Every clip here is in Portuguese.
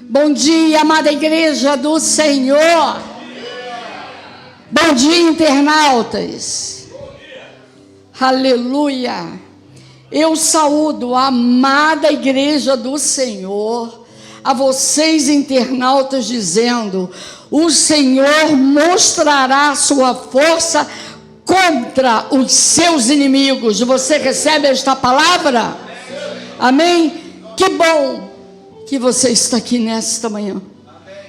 Bom dia, amada igreja do Senhor. Bom dia, internautas. Aleluia. Eu saúdo a amada igreja do Senhor, a vocês internautas, dizendo: o Senhor mostrará sua força contra os seus inimigos. Você recebe esta palavra? Amém? Que bom que você está aqui nesta manhã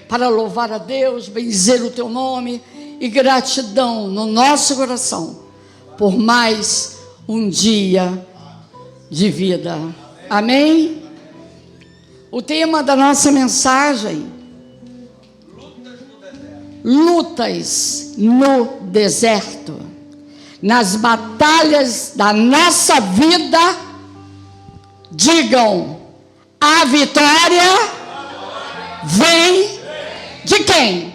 para louvar a Deus, bendizer o teu nome e gratidão no nosso coração por mais um dia de vida. Amém? O tema da nossa mensagem: lutas no deserto. Nas batalhas da nossa vida, digam: a vitória vem de quem?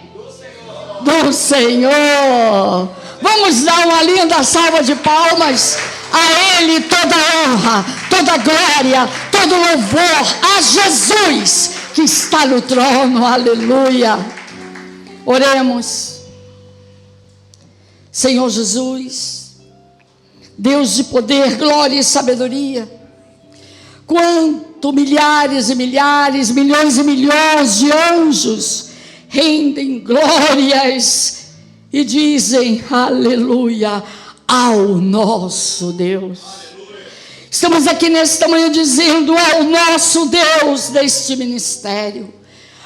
Do Senhor. Vamos dar uma linda salva de palmas a Ele, toda honra, toda glória, todo louvor a Jesus que está no trono. Aleluia. Oremos. Senhor Jesus, Deus de poder, glória e sabedoria, quanto milhares e milhares, milhões e milhões de anjos rendem glórias e dizem aleluia ao nosso Deus. Estamos aqui nesta manhã dizendo ao nosso Deus deste ministério,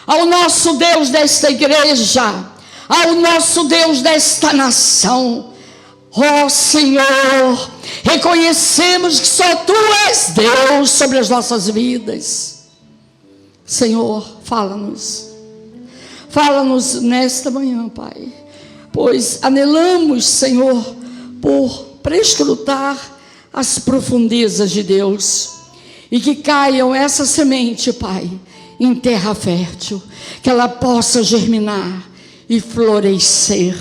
ao nosso Deus desta igreja, ao nosso Deus desta nação: ó Senhor, reconhecemos que só Tu és Deus sobre as nossas vidas. Senhor, fala-nos nesta manhã, Pai, pois anelamos, Senhor, por prescrutar as profundezas de Deus, e que caiam essa semente, Pai, em terra fértil, que ela possa germinar e florescer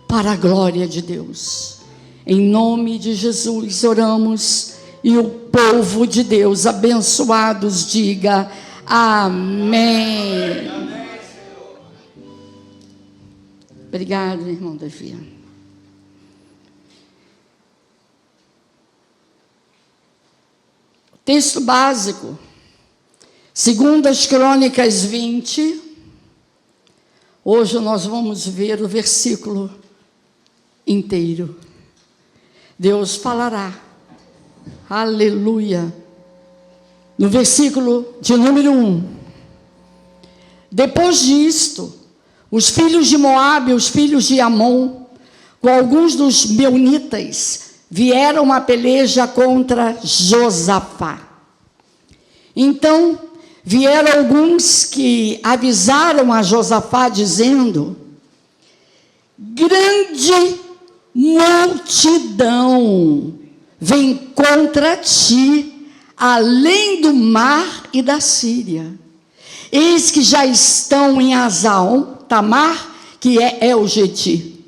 para a glória de Deus. Em nome de Jesus oramos, e o povo de Deus abençoados diga amém. Obrigado, irmão Davi. Texto básico, 2 Crônicas 20. Hoje nós vamos ver o versículo inteiro. Deus falará, aleluia, no versículo de número 1. Depois disto, os filhos de Moabe, os filhos de Amon, com alguns dos meunitas, vieram a peleja contra Josafá. Então vieram alguns que avisaram a Josafá, dizendo: grande multidão vem contra ti, além do mar e da Síria. Eis que já estão em Azaon Tamar, que é El-Gedi.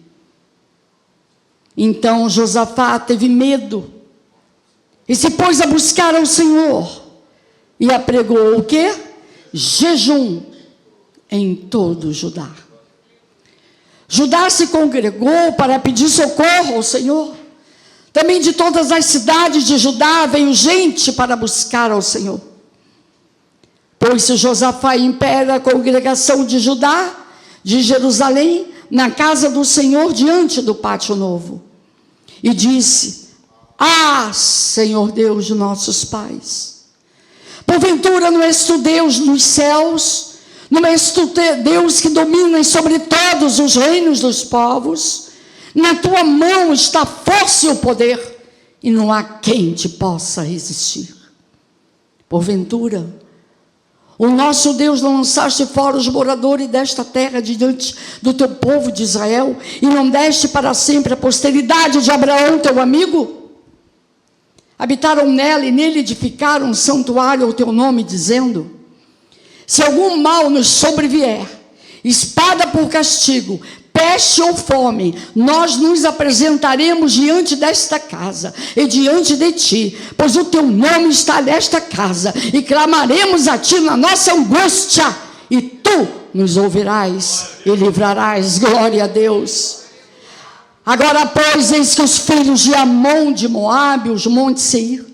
Então Josafá teve medo e se pôs a buscar ao Senhor, e apregou o quê? Jejum em todo Judá. Judá se congregou para pedir socorro ao Senhor. Também de todas as cidades de Judá veio gente para buscar ao Senhor. Pôs-se Josafá em pé da congregação de Judá, de Jerusalém, na casa do Senhor, diante do pátio novo, e disse: ah, Senhor Deus de nossos pais, porventura não és Tu Deus nos céus? Não és Tu Deus que dominas sobre todos os reinos dos povos? Na Tua mão está a força e o poder, e não há quem te possa resistir. Porventura o nosso Deus não lançaste fora os moradores desta terra diante do Teu povo de Israel, e não deste para sempre a posteridade de Abraão, Teu amigo? Habitaram nela e nele edificaram um santuário ao Teu nome, dizendo: se algum mal nos sobrevier, espada por castigo, peste ou fome, nós nos apresentaremos diante desta casa e diante de ti, pois o teu nome está nesta casa, e clamaremos a ti na nossa angústia, e tu nos ouvirás e livrarás. Glória a Deus. Agora, pois, eis que os filhos de Amon, de Moabe, os montes Seir,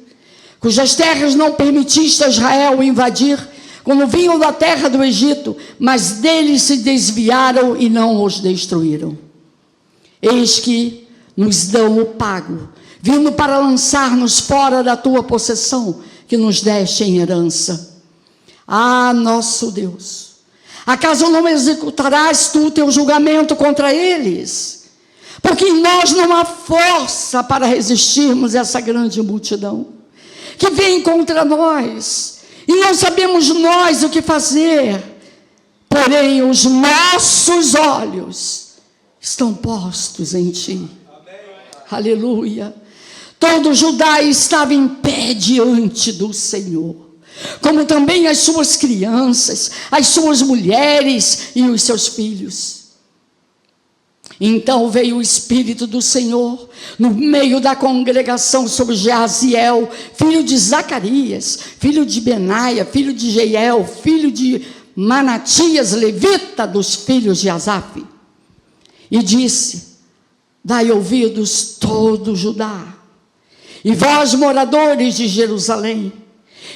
cujas terras não permitiste a Israel invadir, quando vinham da terra do Egito, mas deles se desviaram e não os destruíram. Eis que nos dão o pago, vindo para lançar-nos fora da tua possessão, que nos deste em herança. Ah, nosso Deus, acaso não executarás tu o teu julgamento contra eles? Porque em nós não há força para resistirmos a essa grande multidão que vem contra nós, e não sabemos nós o que fazer. Porém, os nossos olhos estão postos em ti. Amém. Aleluia. Todo Judá estava em pé diante do Senhor, como também as suas crianças, as suas mulheres e os seus filhos. Então veio o Espírito do Senhor no meio da congregação sobre Jaziel, filho de Zacarias, filho de Benaia, filho de Jeiel, filho de Manatias, levita dos filhos de Asaf. E disse: dai ouvidos todo Judá, e vós, moradores de Jerusalém,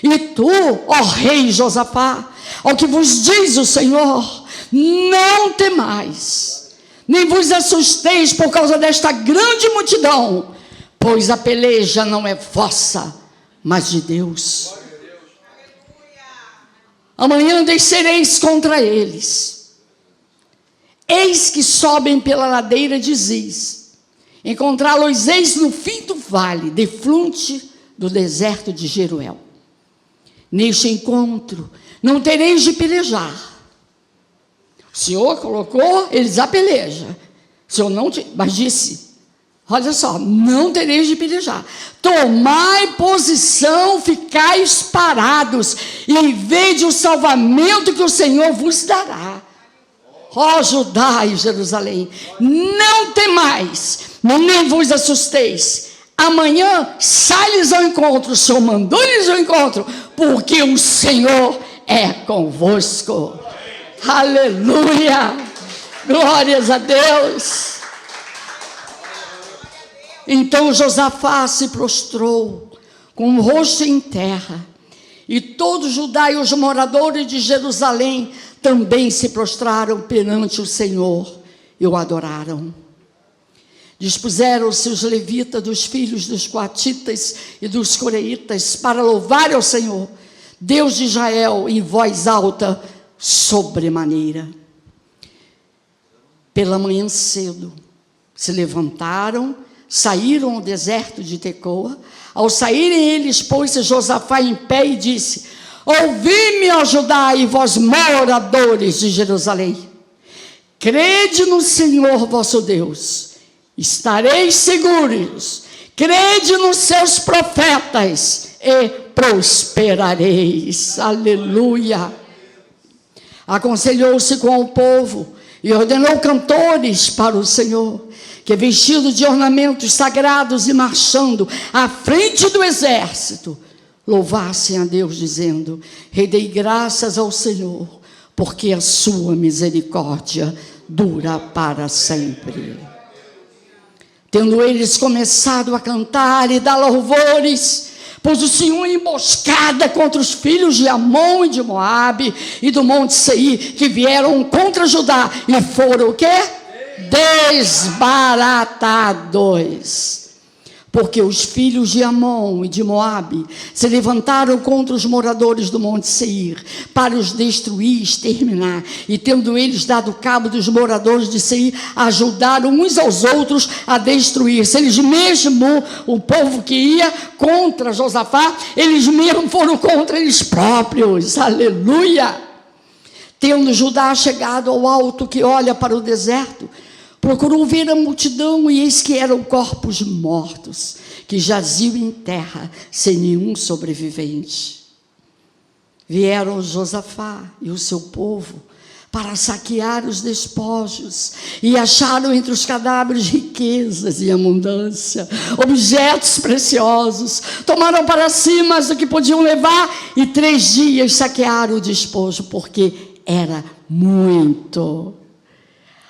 e tu, ó rei Josafá, ao que vos diz o Senhor, não temais, nem vos assusteis por causa desta grande multidão, pois a peleja não é vossa, mas de Deus. Amanhã descereis contra eles. Eis que sobem pela ladeira de Ziz. Encontrá-los eis no fim do vale, defronte do deserto de Jeruel. Neste encontro não tereis de pelejar. O Senhor colocou eles a peleja. O Senhor não mas disse: olha só, não tereis de pelejar. Tomai posição, ficais parados, e vede o salvamento que o Senhor vos dará. Ó Judá e Jerusalém, não temais, nem vos assusteis. Amanhã sai-lhes ao encontro, o Senhor mandou-lhes ao encontro, porque o Senhor é convosco. Aleluia! Glórias a Deus! Então Josafá se prostrou com o rosto em terra, e todo Judá e os moradores de Jerusalém também se prostraram perante o Senhor e o adoraram. Dispuseram-se os levitas dos filhos dos coatitas e dos coreitas para louvar ao Senhor, Deus de Israel, em voz alta, sobremaneira. Pela manhã cedo se levantaram, saíram ao deserto de Tecoa. Ao saírem eles, pôs-se Josafá em pé e disse: ouvi-me, ó Judá, e vós, moradores de Jerusalém, crede no Senhor vosso Deus, estareis seguros, crede nos seus profetas e prosperareis. Aleluia! Aconselhou-se com o povo e ordenou cantores para o Senhor, que vestido de ornamentos sagrados e marchando à frente do exército, louvassem a Deus, dizendo: rendei graças ao Senhor, porque a sua misericórdia dura para sempre. Tendo eles começado a cantar e dar louvores, pôs o Senhor em emboscada contra os filhos de Amon e de Moabe e do monte Seir, que vieram contra Judá, e foram o quê? Desbaratados. Porque os filhos de Amon e de Moabe se levantaram contra os moradores do monte Seir, para os destruir e exterminar. E tendo eles dado cabo dos moradores de Seir, ajudaram uns aos outros a destruir-se. Eles mesmo, o povo que ia contra Josafá, eles mesmo foram contra eles próprios. Aleluia! Tendo Judá chegado ao alto que olha para o deserto, procurou ver a multidão, e eis que eram corpos mortos, que jaziam em terra, sem nenhum sobrevivente. Vieram Josafá e o seu povo para saquear os despojos, e acharam entre os cadáveres riquezas e abundância, objetos preciosos. Tomaram para si mais do que podiam levar, e 3 dias saquearam o despojo, porque era muito.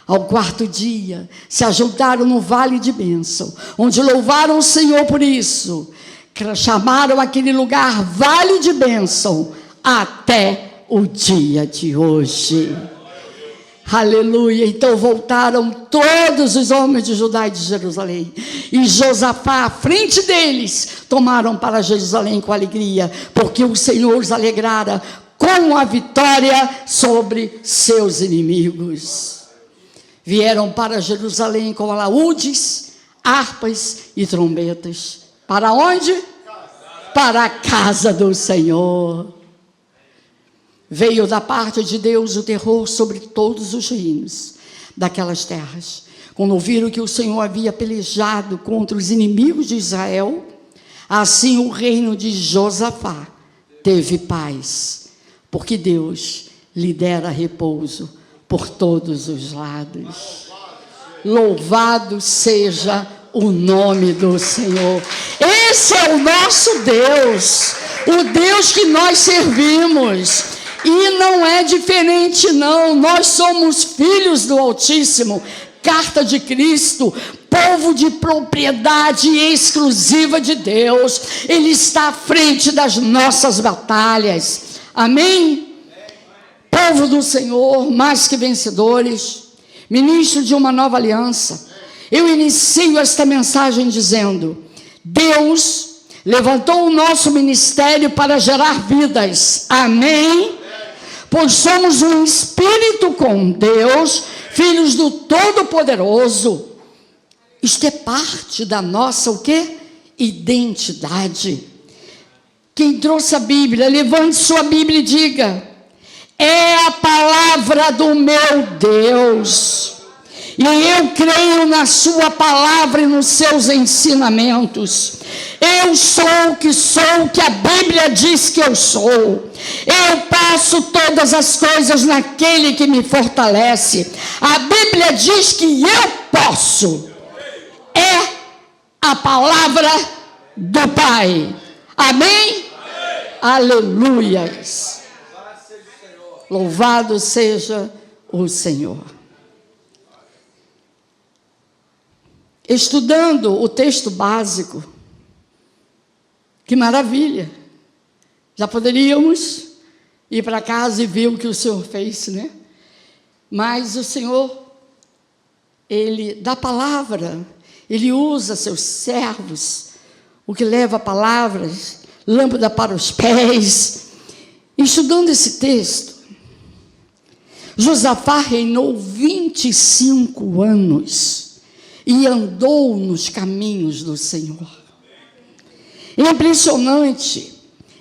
Ao quarto dia, se ajuntaram no vale de bênção, onde louvaram o Senhor por isso. Chamaram aquele lugar vale de bênção até o dia de hoje. Aleluia. Então voltaram todos os homens de Judá e de Jerusalém, e Josafá à frente deles, tomaram para Jerusalém com alegria, porque o Senhor os alegrara com a vitória sobre seus inimigos. Vieram para Jerusalém com alaúdes, harpas e trombetas. Para onde? Para a casa do Senhor. Veio da parte de Deus o terror sobre todos os reinos daquelas terras. Quando ouviram que o Senhor havia pelejado contra os inimigos de Israel, assim o reino de Josafá teve paz, porque Deus lhe dera repouso por todos os lados. Louvado seja o nome do Senhor. Esse é o nosso Deus, o Deus que nós servimos. E não é diferente não, nós somos filhos do Altíssimo, carta de Cristo, povo de propriedade exclusiva de Deus. Ele está à frente das nossas batalhas, amém? Povo do Senhor, mais que vencedores, ministro de uma nova aliança. Eu inicio esta mensagem dizendo: Deus levantou o nosso ministério para gerar vidas, amém? Pois somos um espírito com Deus, filhos do Todo-Poderoso. Isto é parte da nossa, o quê? Identidade. Quem trouxe a Bíblia, levante sua Bíblia e diga: é a palavra do meu Deus, e eu creio na sua palavra e nos seus ensinamentos. Eu sou o que sou, que a Bíblia diz que eu sou. Eu posso todas as coisas naquele que me fortalece. A Bíblia diz que eu posso. É a palavra do Pai. Amém? Aleluias. Louvado seja o Senhor. Estudando o texto básico, que maravilha! Já poderíamos ir para casa e ver o que o Senhor fez, né? Mas o Senhor, Ele dá palavra, Ele usa seus servos, o que leva palavras, lâmpada para os pés. Estudando esse texto, Josafá reinou 25 anos e andou nos caminhos do Senhor. É impressionante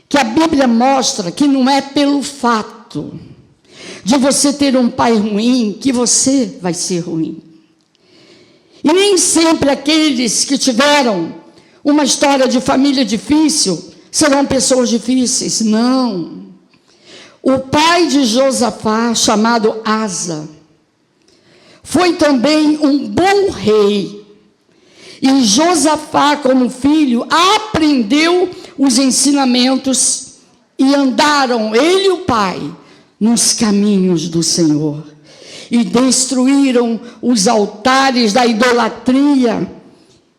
que a Bíblia mostra que não é pelo fato de você ter um pai ruim que você vai ser ruim. E nem sempre aqueles que tiveram uma história de família difícil serão pessoas difíceis, não. O pai de Josafá, chamado Asa, foi também um bom rei. E Josafá, como filho, aprendeu os ensinamentos e andaram, ele e o pai, nos caminhos do Senhor. E destruíram os altares da idolatria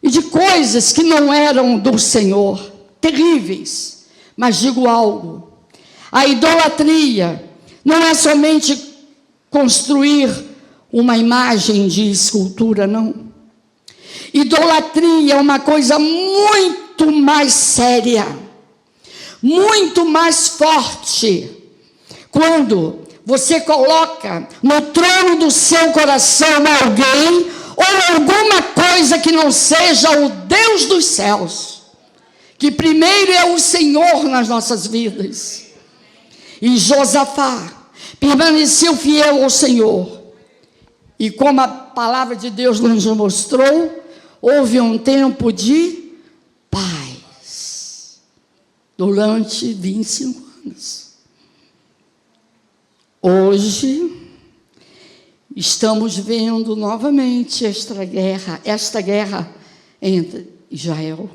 e de coisas que não eram do Senhor, terríveis. Mas digo algo: a idolatria não é somente construir uma imagem de escultura, não. Idolatria é uma coisa muito mais séria, muito mais forte, quando você coloca no trono do seu coração alguém ou alguma coisa que não seja o Deus dos céus, que primeiro é o Senhor nas nossas vidas. E Josafá permaneceu fiel ao Senhor, e como a palavra de Deus nos mostrou, houve um tempo de paz durante 25 anos. Hoje, estamos vendo novamente esta guerra entre Israel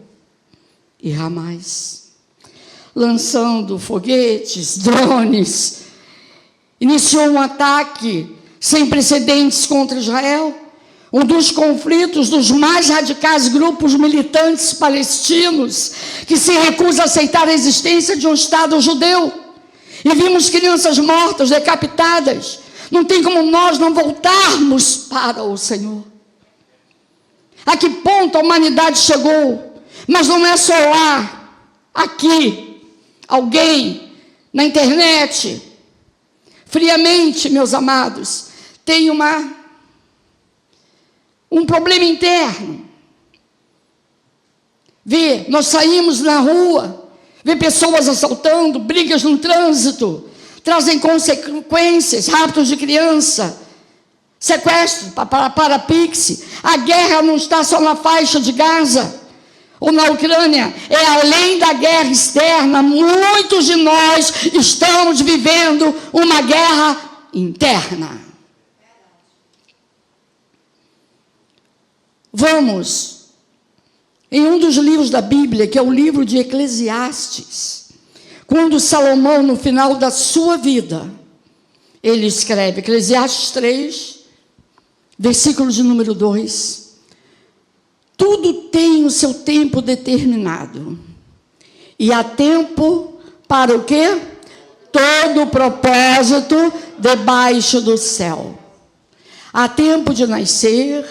e Hamas, lançando foguetes, drones, iniciou um ataque sem precedentes contra Israel, um dos conflitos dos mais radicais grupos militantes palestinos que se recusa a aceitar a existência de um Estado judeu. E vimos crianças mortas, decapitadas. Não tem como nós não voltarmos para o Senhor. A que ponto a humanidade chegou? Mas não é só lá, aqui, alguém, na internet. Friamente, meus amados, tem um problema interno. Nós saímos na rua, vê pessoas assaltando, brigas no trânsito, trazem consequências, raptos de criança, sequestro para Pix. A guerra não está só na faixa de Gaza ou na Ucrânia, é além da guerra externa. Muitos de nós estamos vivendo uma guerra interna. Vamos em um dos livros da Bíblia, que é o livro de Eclesiastes, quando Salomão, no final da sua vida, ele escreve, Eclesiastes 3, versículo de número 2, tudo tem o seu tempo determinado, e há tempo para o quê? Todo propósito debaixo do céu. Há tempo de nascer,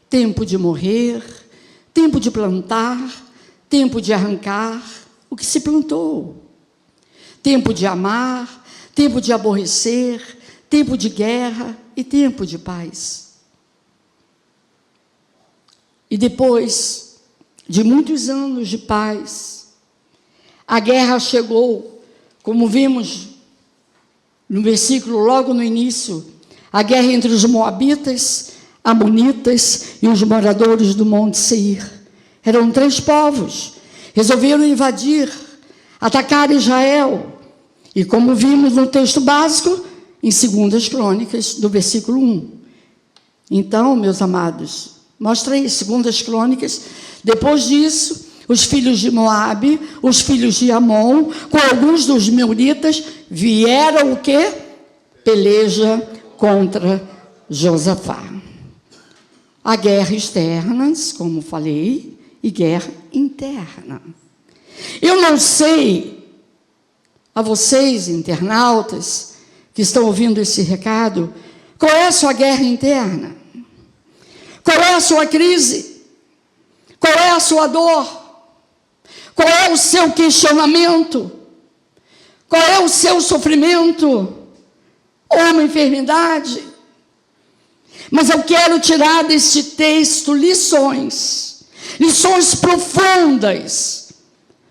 tempo de morrer, tempo de plantar, tempo de arrancar o que se plantou, tempo de amar, tempo de aborrecer, tempo de guerra e tempo de paz. E depois de muitos anos de paz, a guerra chegou, como vimos no versículo logo no início, a guerra entre os moabitas, amonitas e os moradores do Monte Seir. Eram 3 povos, resolveram invadir, atacar Israel. E como vimos no texto básico, em 2 Crônicas, do versículo 1. Então, meus amados, mostra aí, 2 Crônicas. Depois disso, os filhos de Moabe, os filhos de Amon, com alguns dos meunitas, vieram o quê? Peleja contra Josafá. A guerra externa, como falei, e guerra interna. Eu não sei, a vocês, internautas, que estão ouvindo esse recado, qual é a sua guerra interna? Qual é a sua crise? Qual é a sua dor? Qual é o seu questionamento? Qual é o seu sofrimento? Ou uma enfermidade? Mas eu quero tirar deste texto lições profundas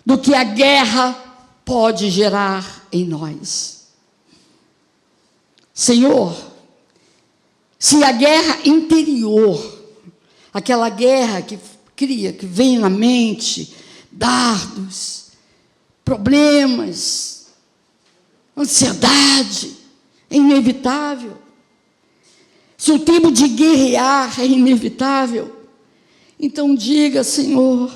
do que a guerra pode gerar em nós. Senhor, se a guerra interior, aquela guerra que vem na mente, dardos, problemas, ansiedade, é inevitável. Se o tempo de guerrear é inevitável, então diga, Senhor,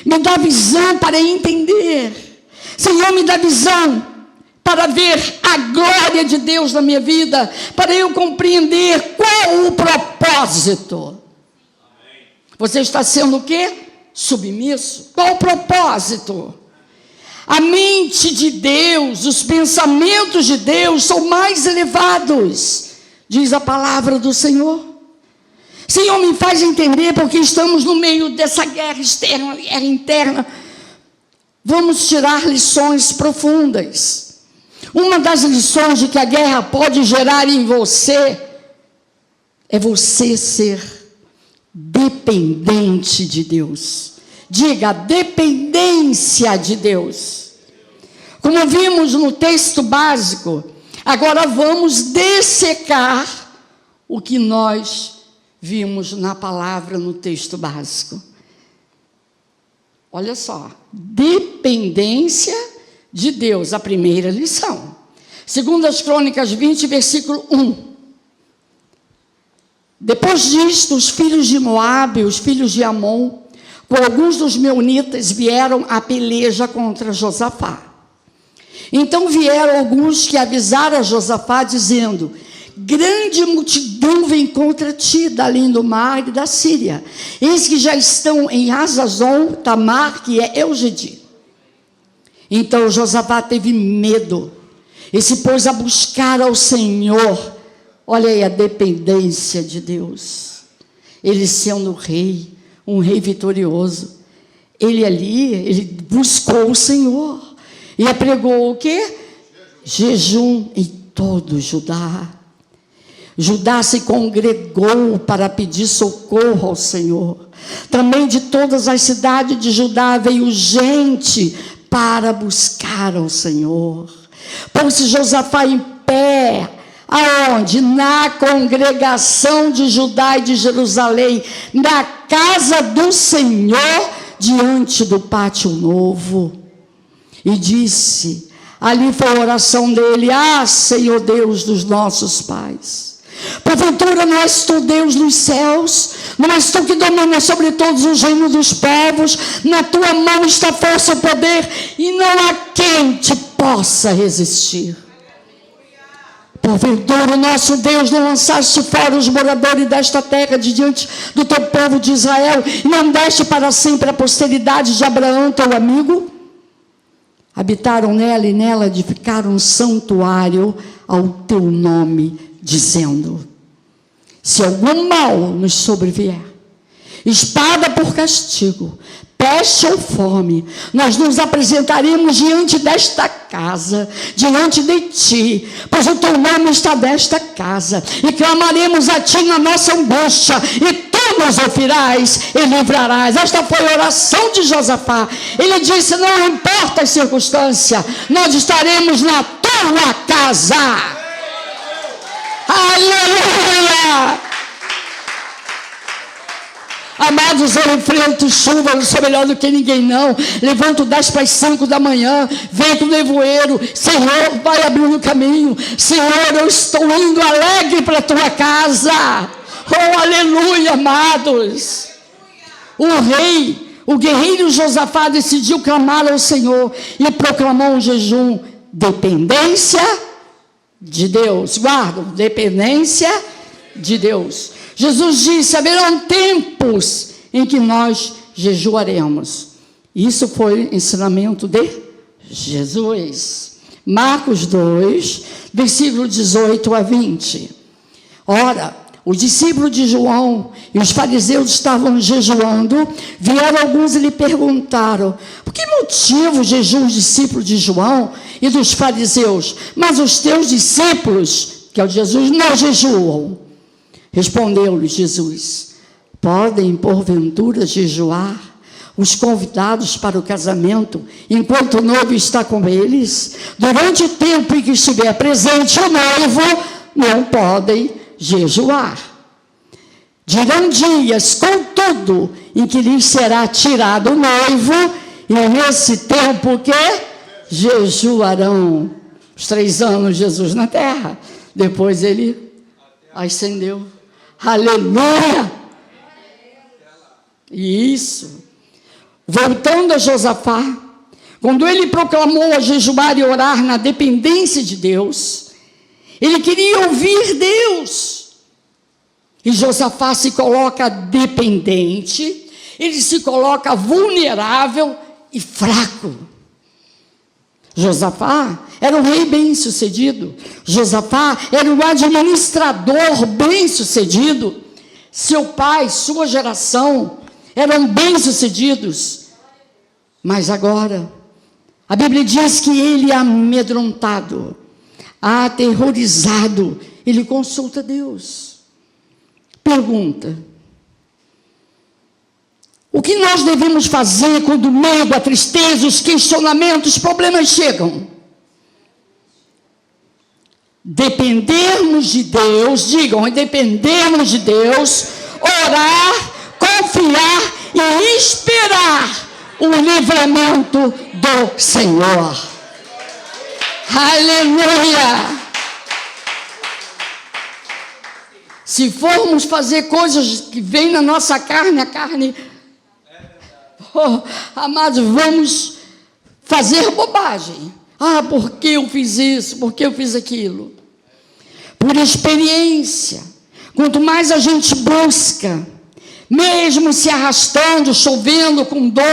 me dá visão para entender. Senhor, me dá visão para ver a glória de Deus na minha vida, para eu compreender qual o propósito. Você está sendo o quê? Submisso. Qual o propósito? A mente de Deus, os pensamentos de Deus são mais elevados, diz a palavra do Senhor. Senhor, me faz entender, porque estamos no meio dessa guerra externa, guerra interna. Vamos tirar lições profundas. Uma das lições de que a guerra pode gerar em você é você ser dependente de Deus. Diga, dependência de Deus. Como vimos no texto básico, agora vamos dessecar o que nós vimos na palavra no texto básico. Olha só, dependência de Deus, a primeira lição. 2 Crônicas 20, versículo 1. Depois disto, os filhos de Moabe, os filhos de Amon, com alguns dos meunitas, vieram à peleja contra Josafá. Então vieram alguns que avisaram a Josafá, dizendo: grande multidão vem contra ti, da além do mar e da Síria. Eis que já estão em Hazazon Tamar, que é Eugedi. Então Josafá teve medo e se pôs a buscar ao Senhor. Olha aí a dependência de Deus. Ele sendo rei, um rei vitorioso. Ele buscou o Senhor. E apregou o quê? Jejum em todo Judá. Judá se congregou para pedir socorro ao Senhor. Também de todas as cidades de Judá veio gente para buscar ao Senhor. Pôs-se Josafá em pé. Aonde? Na congregação de Judá e de Jerusalém, na casa do Senhor, diante do pátio novo. E disse, ali foi a oração dele: ah, Senhor Deus dos nossos pais, porventura não és tu Deus nos céus? Não és tu que domina sobre todos os reinos dos povos? Na tua mão está força e poder, e não há quem te possa resistir. Porventura, o nosso Deus, não lançaste fora os moradores desta terra de diante do teu povo de Israel, e não deste para sempre a posteridade de Abraão, teu amigo? Habitaram nela e nela edificaram um santuário ao teu nome, dizendo: se algum mal nos sobrevier, espada por castigo, peste ou fome, nós nos apresentaremos diante desta casa, diante de ti, pois o teu nome está nesta casa, e clamaremos a ti na nossa angústia, e tu nos ouvirás e livrarás. Esta foi a oração de Josafá. Ele disse: não importa as circunstâncias, nós estaremos na tua casa. Aleluia! Amados, eu enfrento chuva, não sou melhor do que ninguém não. Levanto 10 para as 5 da manhã, vento nevoeiro. Senhor, vai abrindo o caminho. Senhor, eu estou indo alegre para a tua casa. Oh, aleluia, amados. O guerreiro Josafá decidiu clamar ao Senhor e proclamou um jejum. Dependência de Deus. Guarda, dependência de Deus. Jesus disse: haverão tempos em que nós jejuaremos. Isso foi ensinamento de Jesus. Marcos 2, versículo 18 a 20. Ora, os discípulos de João e os fariseus estavam jejuando. Vieram alguns e lhe perguntaram: por que motivo jejuam os discípulos de João e dos fariseus, mas os teus discípulos, que é o Jesus, não jejuam? Respondeu-lhes Jesus: podem porventura jejuar os convidados para o casamento, enquanto o noivo está com eles? Durante o tempo em que estiver presente o noivo, não podem jejuar. Dirão dias, contudo, em que lhes será tirado o noivo, e nesse tempo que jejuarão. Os 3 anos Jesus na terra, depois ele ascendeu. Aleluia! Isso. Voltando a Josafá, quando ele proclamou a jejuar e orar na dependência de Deus, ele queria ouvir Deus. E Josafá se coloca dependente, ele se coloca vulnerável e fraco. Josafá era um rei bem-sucedido. Josafá era um administrador bem-sucedido. Seu pai, sua geração eram bem-sucedidos. Mas agora, a Bíblia diz que ele, amedrontado, aterrorizado, ele consulta Deus. Pergunta: o que nós devemos fazer quando o medo, a tristeza, os questionamentos, os problemas chegam? Dependermos de Deus, digam, dependermos de Deus, orar, confiar e esperar o livramento do Senhor. Aleluia! Se formos fazer coisas que vêm na nossa carne, a carne... Oh, amados, vamos fazer bobagem. Ah, por que eu fiz isso? Por que eu fiz aquilo? Por experiência. Quanto mais a gente busca, mesmo se arrastando, chovendo, com dor,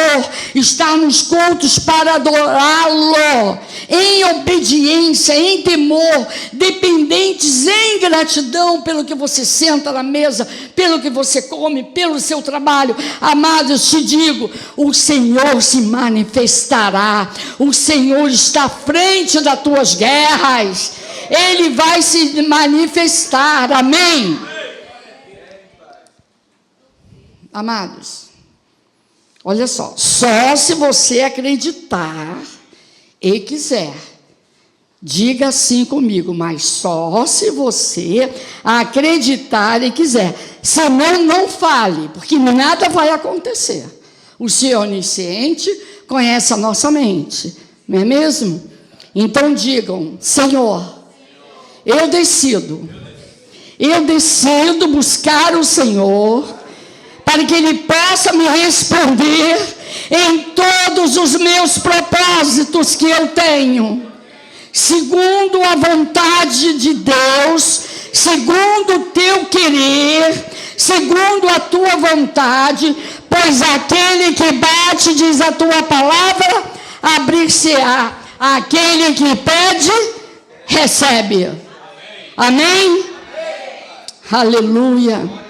estar nos cultos para adorá-lo, em obediência, em temor, dependentes em gratidão pelo que você senta na mesa, pelo que você come, pelo seu trabalho. Amados, te digo, o Senhor se manifestará, o Senhor está à frente das tuas guerras, Ele vai se manifestar, amém? Amados, olha só se você acreditar e quiser, diga assim comigo, mas só se você acreditar e quiser, senão não fale, porque nada vai acontecer. O Senhor onisciente conhece a nossa mente, não é mesmo? Então digam, Senhor, eu decido buscar o Senhor, para que Ele possa me responder em todos os meus propósitos que eu tenho, segundo a vontade de Deus, segundo o teu querer, segundo a tua vontade, pois aquele que bate, diz a tua palavra, abrir-se-á, aquele que pede, recebe. Amém? Amém? Aleluia.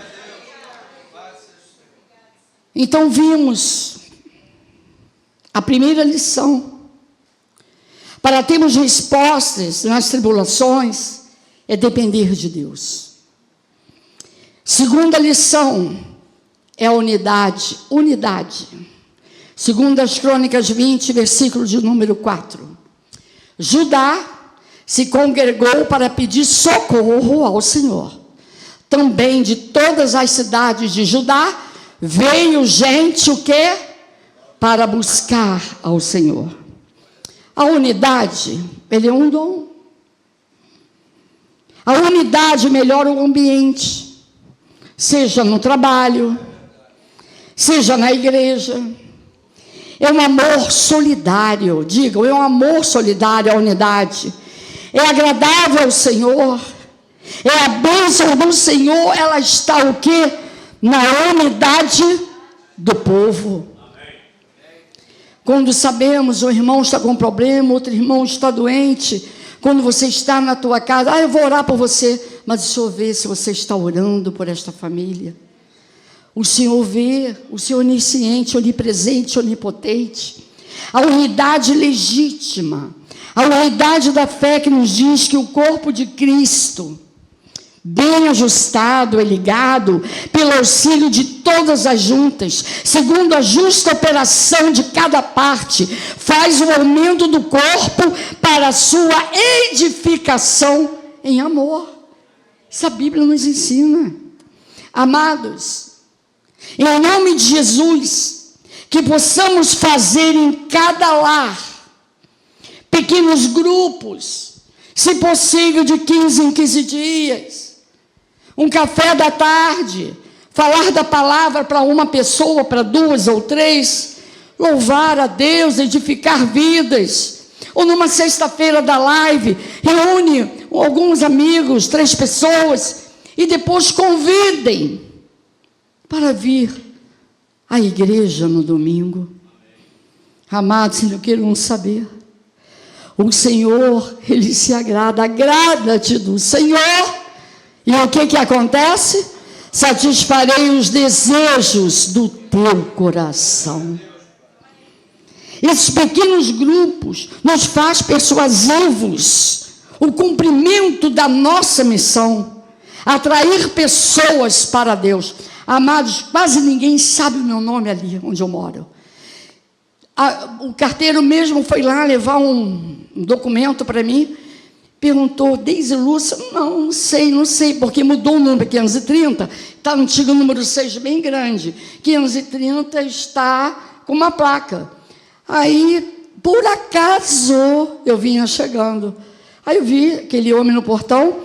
Então vimos a primeira lição. Para termos respostas nas tribulações, é depender de Deus. Segunda lição é a unidade. Segundo as Crônicas 20, versículo de número 4. Judá se congregou para pedir socorro ao Senhor. Também de todas as cidades de Judá, veio gente o quê? Para buscar ao Senhor. A unidade, ele é um dom. A unidade melhora o ambiente, seja no trabalho, seja na igreja. É um amor solidário, digam, é um amor solidário a unidade. É agradável ao Senhor, é a bênção do Senhor, ela está o quê? Na unidade do povo. Amém. Quando sabemos, o irmão está com problema, outro irmão está doente, quando você está na tua casa, eu vou orar por você, mas deixa eu ver se você está orando por esta família. O Senhor vê, o Senhor onisciente, onipresente, onipotente. A unidade legítima, a unidade da fé que nos diz que o corpo de Cristo, bem ajustado e ligado, pelo auxílio de todas as juntas, segundo a justa operação de cada parte, faz o aumento do corpo para a sua edificação em amor. Isso a Bíblia nos ensina. Amados, em nome de Jesus, que possamos fazer em cada lar pequenos grupos, se possível de 15 em 15 dias, um café da tarde, falar da palavra para uma pessoa, para duas ou três, louvar a Deus, edificar vidas. Ou numa sexta-feira da live, reúne alguns amigos, 3 pessoas, e depois convidem para vir à igreja no domingo. Amados, eu quero saber, o Senhor, Ele se agrada-te do Senhor. E o que acontece? Satisfarei os desejos do teu coração. Esses pequenos grupos nos faz persuasivos o cumprimento da nossa missão, atrair pessoas para Deus. Amados, quase ninguém sabe o meu nome ali onde eu moro. O carteiro mesmo foi lá levar um documento para mim, perguntou, Deise Lúcia, não sei, porque mudou o número 530, está no antigo número 6, bem grande, 530 está com uma placa. Aí, por acaso, eu vinha chegando, aí eu vi aquele homem no portão,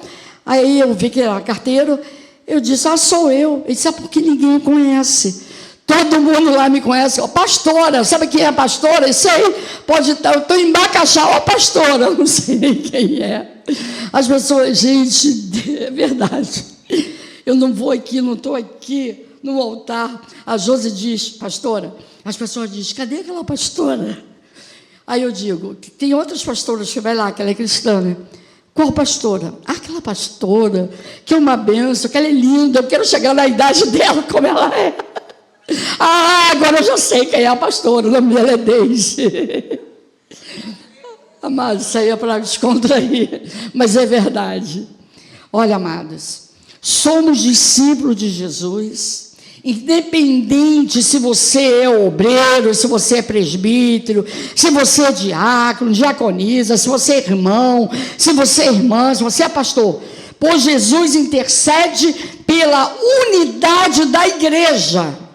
aí eu vi que era carteiro, eu disse, sou eu. Ele disse, porque ninguém conhece. Todo mundo lá me conhece, ó, pastora, sabe quem é a pastora? Isso aí, pode estar, eu estou em Bacaxá, ó, pastora, não sei nem quem é. As pessoas, gente, é verdade. Eu não vou aqui, não estou aqui no altar. A Josi diz, pastora, as pessoas dizem, cadê aquela pastora? Aí eu digo, tem outras pastoras que vai lá, que ela é cristã, né? Qual pastora? Ah, aquela pastora, que é uma benção, que ela é linda, eu quero chegar na idade dela como ela é. Ah, agora eu já sei quem é a pastora, o nome dela é Deise. Amados, isso aí é para descontrair, mas é verdade. Olha, amados, somos discípulos de Jesus, independente se você é obreiro, se você é presbítero, se você é diácono, diaconisa, se você é irmão, se você é irmã, se você é pastor, pois Jesus intercede pela unidade da igreja.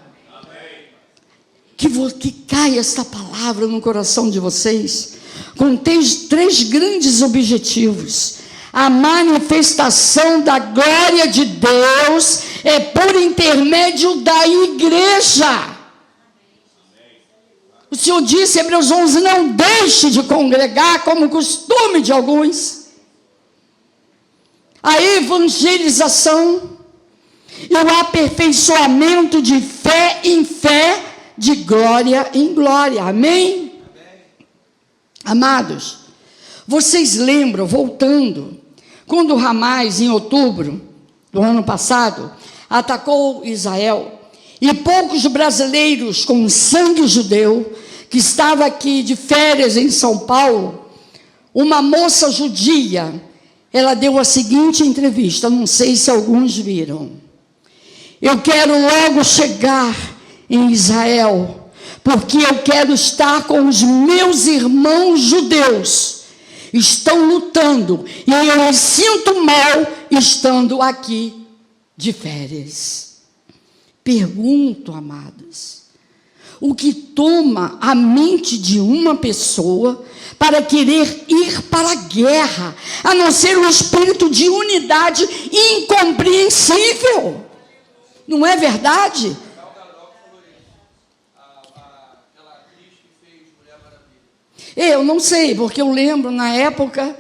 Que caia esta palavra no coração de vocês, com três grandes objetivos. A manifestação da glória de Deus é por intermédio da igreja. O Senhor disse, Hebreus 11, não deixe de congregar como costume de alguns. A evangelização e o aperfeiçoamento de fé em fé, de glória em glória. Amém? Amados, vocês lembram, voltando, quando Hamas, em outubro do ano passado, atacou Israel, e poucos brasileiros com sangue judeu, que estava aqui de férias em São Paulo, uma moça judia, ela deu a seguinte entrevista, não sei se alguns viram: eu quero logo chegar em Israel, porque eu quero estar com os meus irmãos judeus, estão lutando, e eu me sinto mal estando aqui de férias. Pergunto, amados, o que toma a mente de uma pessoa para querer ir para a guerra, a não ser um espírito de unidade incompreensível? Não é verdade? Eu não sei, porque eu lembro na época,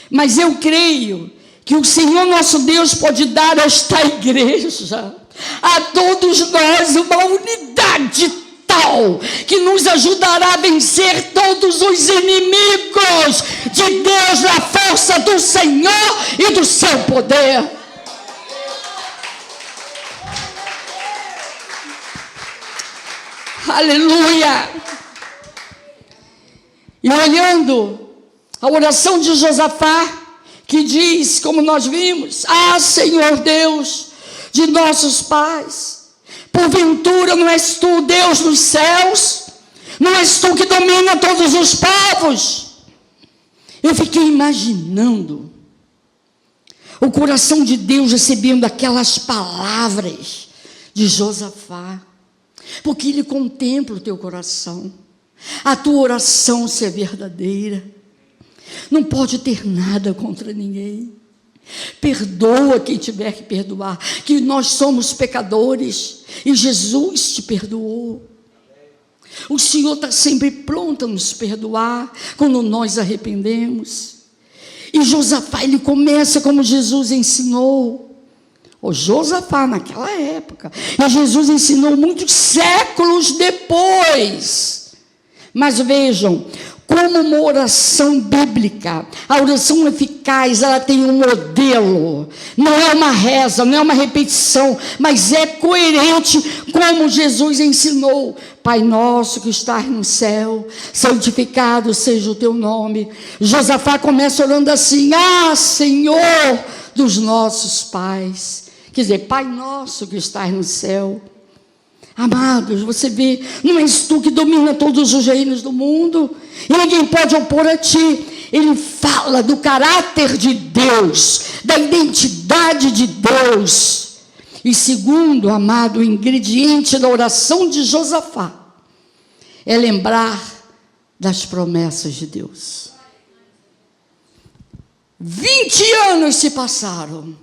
mas eu creio que o Senhor nosso Deus pode dar a esta igreja, a todos nós, uma unidade tal, que nos ajudará a vencer todos os inimigos de Deus na força do Senhor e do seu poder. Aleluia! E olhando a oração de Josafá, que diz, como nós vimos, ah, Senhor Deus de nossos pais, porventura não és tu, Deus dos céus? Não és tu que domina todos os povos? Eu fiquei imaginando o coração de Deus recebendo aquelas palavras de Josafá, porque Ele contempla o teu coração. A tua oração ser verdadeira, não pode ter nada contra ninguém. Perdoa quem tiver que perdoar, que nós somos pecadores e Jesus te perdoou. O Senhor está sempre pronto a nos perdoar quando nós arrependemos. E Josafá, ele começa como Jesus ensinou. O Josafá naquela época, e Jesus ensinou muitos séculos depois. Mas vejam, como uma oração bíblica, a oração eficaz, ela tem um modelo, não é uma reza, não é uma repetição, mas é coerente como Jesus ensinou. Pai nosso que estás no céu, santificado seja o teu nome. Josafá começa orando assim: ah, Senhor dos nossos pais, quer dizer, Pai nosso que estás no céu. Amados, você vê, não és tu que domina todos os reinos do mundo, e ninguém pode opor a ti. Ele fala do caráter de Deus, da identidade de Deus. E segundo, amado, o ingrediente da oração de Josafá é lembrar das promessas de Deus. 20 anos se passaram,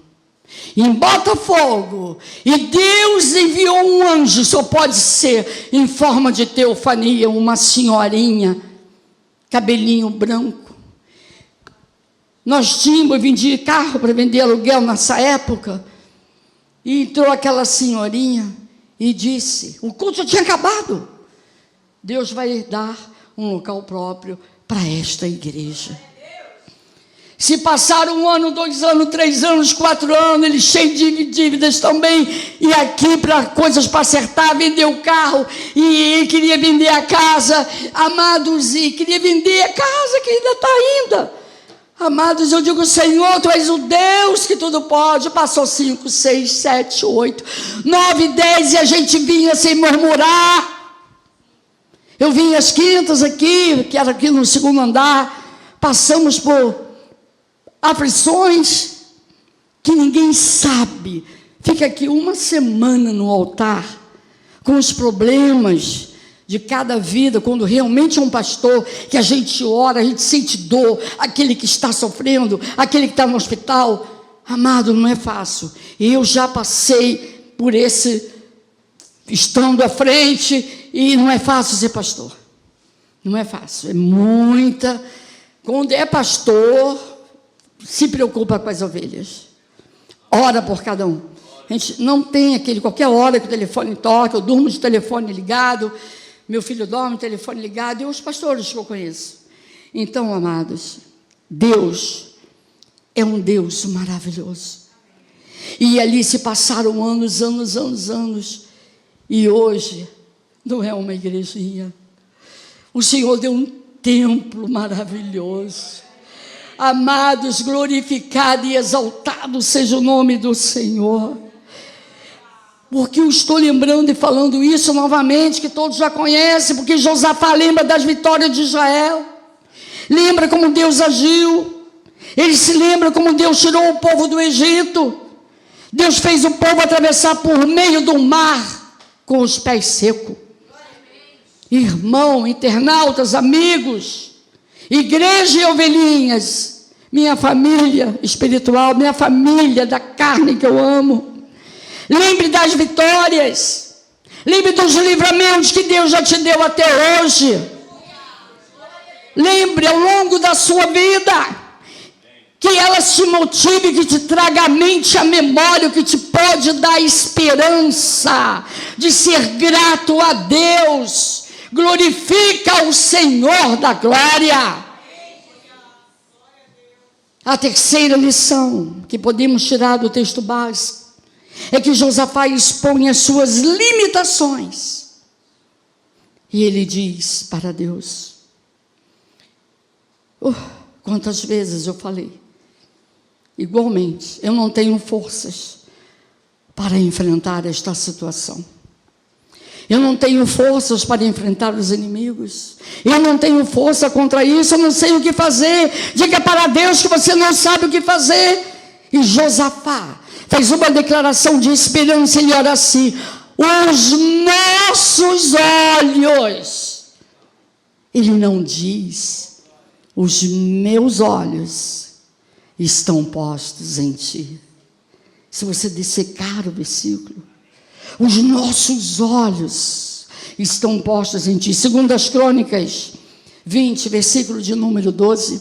em Botafogo, e Deus enviou um anjo, só pode ser em forma de teofania, uma senhorinha, cabelinho branco. Nós tínhamos, vendia carro para vender aluguel nessa época, e entrou aquela senhorinha e disse, o culto já tinha acabado, Deus vai dar um local próprio para esta igreja. Se passaram 1 ano, 2 anos, 3 anos, 4 anos, ele cheio de dívidas também, e aqui para coisas para acertar, vendeu o carro, e queria vender a casa, amados, e queria vender a casa que ainda está ainda. Amados, eu digo, Senhor, Tu és o Deus que tudo pode. Passou 5, 6, 7, 8, 9, 10, e a gente vinha sem murmurar. Eu vinha às quintas aqui, que era aqui no 2º andar, passamos por aflições que ninguém sabe. Fica aqui 1 semana no altar, com os problemas de cada vida, quando realmente é um pastor, que a gente ora, a gente sente dor, aquele que está sofrendo, aquele que está no hospital. Amado, não é fácil. Eu já passei por esse, estando à frente, e não é fácil ser pastor. Não é fácil, é muita. Quando é pastor, se preocupa com as ovelhas, ora por cada um. A gente não tem aquele, qualquer hora que o telefone toca, eu durmo de telefone ligado, meu filho dorme de telefone ligado, e os pastores que eu conheço. Então, amados, Deus é um Deus maravilhoso. E ali se passaram anos, e hoje não é uma igrejinha. O Senhor deu um templo maravilhoso. Amados, glorificado e exaltado seja o nome do Senhor. Porque eu estou lembrando e falando isso novamente, que todos já conhecem, porque Josafá lembra das vitórias de Israel, lembra como Deus agiu, ele se lembra como Deus tirou o povo do Egito, Deus fez o povo atravessar por meio do mar, com os pés secos. Irmão, internautas, amigos, igreja e ovelhinhas, minha família espiritual, minha família da carne que eu amo, lembre das vitórias, lembre dos livramentos que Deus já te deu até hoje, lembre ao longo da sua vida, que ela te motive, que te traga à mente, a memória, que te pode dar esperança de ser grato a Deus. Glorifica o Senhor da glória. A terceira lição que podemos tirar do texto básico é que Josafá expõe as suas limitações. E ele diz para Deus, quantas vezes eu falei, igualmente, eu não tenho forças para enfrentar esta situação. Eu não tenho forças para enfrentar os inimigos. Eu não tenho força contra isso, eu não sei o que fazer. Diga para Deus que você não sabe o que fazer. E Josafá fez uma declaração de esperança, ele ora assim, os nossos olhos. Ele não diz, os meus olhos estão postos em ti. Se você dissecar o versículo, os nossos olhos estão postos em ti. Segundo as Crônicas 20, versículo de número 12.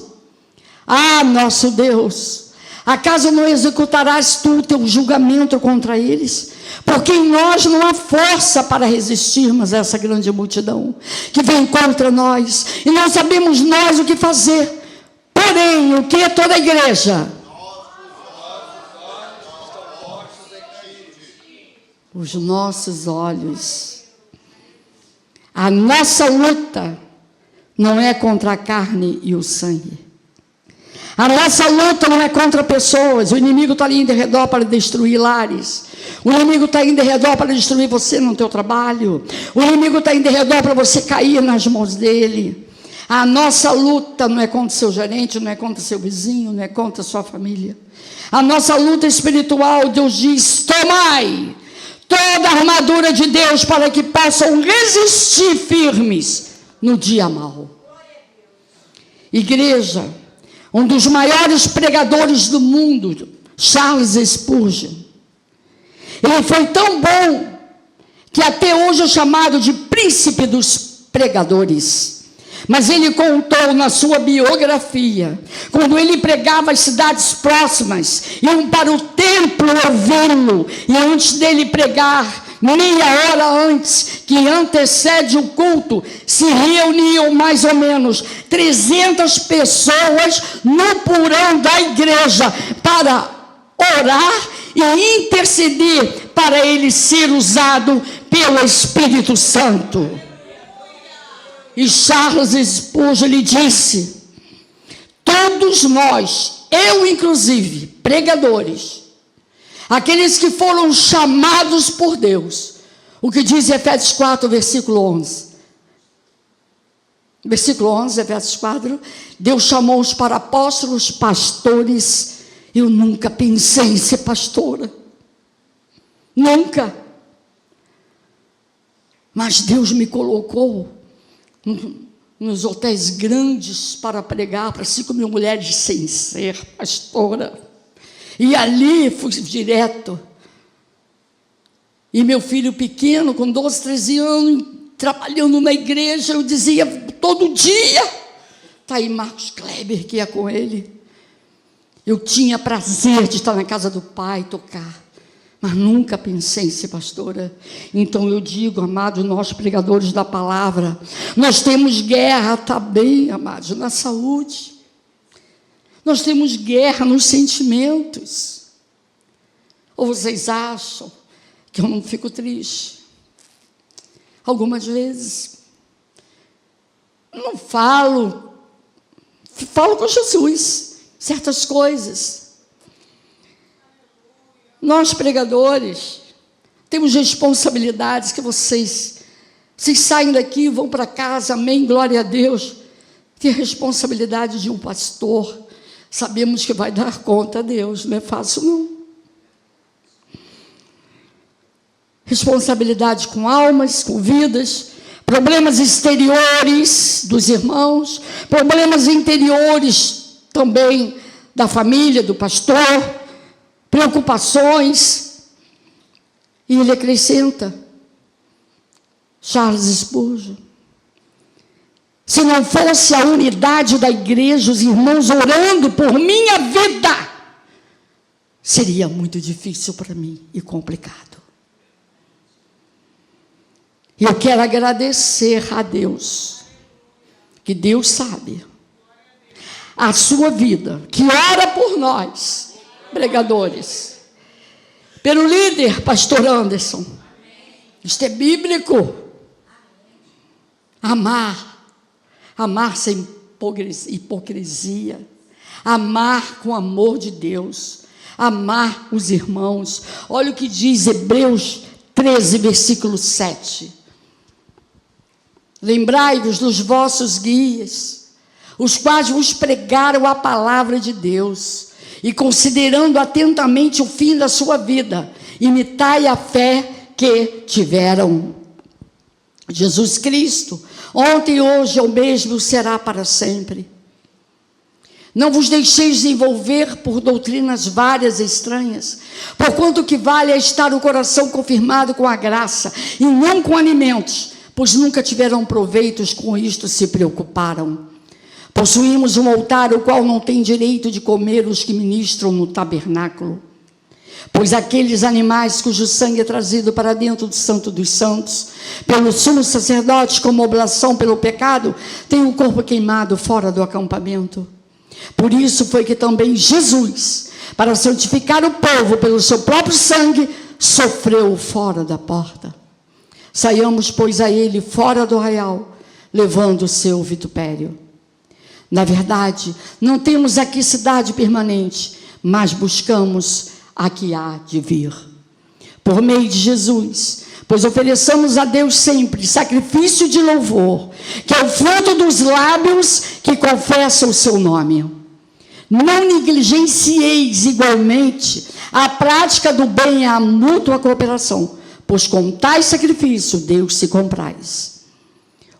Ah, nosso Deus, acaso não executarás tu o teu julgamento contra eles? Porque em nós não há força para resistirmos a essa grande multidão que vem contra nós, e não sabemos nós o que fazer. Porém, o que é toda a igreja? Os nossos olhos. A nossa luta não é contra a carne e o sangue. A nossa luta não é contra pessoas. O inimigo está ali em redor para destruir lares. O inimigo está em redor para destruir você no teu trabalho. O inimigo está em redor para você cair nas mãos dele. A nossa luta não é contra seu gerente, não é contra seu vizinho, não é contra sua família. A nossa luta espiritual, Deus diz, tomai toda a armadura de Deus para que possam resistir firmes no dia mau. Igreja, um dos maiores pregadores do mundo, Charles Spurgeon. Ele foi tão bom que até hoje é chamado de príncipe dos pregadores. Mas ele contou na sua biografia, quando ele pregava as cidades próximas, iam para o templo ouvi-lo, e antes dele pregar, meia hora antes, que antecede o culto, se reuniam mais ou menos 300 pessoas no porão da igreja para orar e interceder para ele ser usado pelo Espírito Santo. E Charles Spurgeon lhe disse: todos nós, eu inclusive, pregadores, aqueles que foram chamados por Deus, o que diz Efésios 4, versículo 11. Versículo 11, Efésios 4, Deus chamou-os para apóstolos, pastores. Eu nunca pensei em ser pastora. Nunca. Mas Deus me colocou nos hotéis grandes para pregar para 5.000 mulheres sem ser pastora. E ali fui direto. E meu filho pequeno, com 12, 13 anos, trabalhando na igreja, eu dizia todo dia, está aí Marcos Kleber, que ia com ele. Eu tinha prazer de estar na casa do pai, tocar. Mas nunca pensei em ser pastora. Então eu digo, amados, nós pregadores da palavra, nós temos guerra também, amados, na saúde. Nós temos guerra nos sentimentos. Ou vocês acham que eu não fico triste? Algumas vezes. Não falo com Jesus certas coisas. Nós pregadores temos responsabilidades que vocês saem daqui, vão para casa, amém, glória a Deus. Tem responsabilidade de um pastor. Sabemos que vai dar conta a Deus, não é fácil não. Responsabilidade com almas, com vidas, problemas exteriores dos irmãos, problemas interiores também da família, do pastor, preocupações. E ele acrescenta, Charles Spurgeon, se não fosse a unidade da igreja, os irmãos orando por minha vida, seria muito difícil para mim e complicado. E eu quero agradecer a Deus, que Deus sabe, a sua vida, que ora por nós, pregadores, pelo líder, pastor Anderson. Isto é bíblico. Amar sem hipocrisia, amar com amor de Deus, amar os irmãos. Olha o que diz Hebreus 13, versículo 7. Lembrai-vos dos vossos guias, os quais vos pregaram a palavra de Deus, e considerando atentamente o fim da sua vida, imitai a fé que tiveram. Jesus Cristo, ontem e hoje é o mesmo, será para sempre. Não vos deixeis envolver por doutrinas várias e estranhas, porquanto que vale é estar o coração confirmado com a graça, e não com alimentos, pois nunca tiveram proveitos, com isto se preocuparam. Possuímos um altar, o qual não tem direito de comer os que ministram no tabernáculo. Pois aqueles animais cujo sangue é trazido para dentro do Santo dos Santos, pelo sumo sacerdote como oblação pelo pecado, tem o corpo queimado fora do acampamento. Por isso foi que também Jesus, para santificar o povo pelo seu próprio sangue, sofreu fora da porta. Saiamos, pois, a ele fora do arraial, levando o seu vitupério. Na verdade, não temos aqui cidade permanente, mas buscamos a que há de vir. Por meio de Jesus, pois ofereçamos a Deus sempre sacrifício de louvor, que é o fruto dos lábios que confessam o seu nome. Não negligencieis igualmente a prática do bem e a mútua cooperação, pois com tais sacrifício Deus se compraz.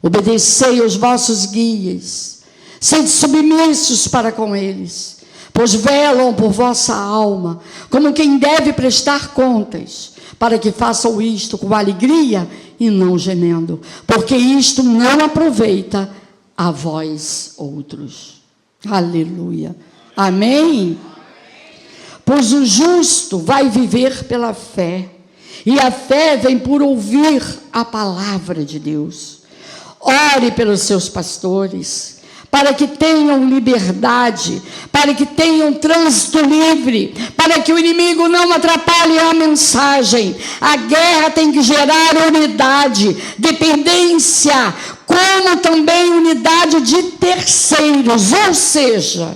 Obedecei aos vossos guias, sede submissos para com eles, pois velam por vossa alma, como quem deve prestar contas, para que façam isto com alegria e não gemendo, porque isto não aproveita a vós outros. Aleluia. Amém? Pois o justo vai viver pela fé, e a fé vem por ouvir a palavra de Deus. Ore pelos seus pastores, para que tenham liberdade, para que tenham trânsito livre, para que o inimigo não atrapalhe a mensagem. A guerra tem que gerar unidade, dependência, como também unidade de terceiros, ou seja,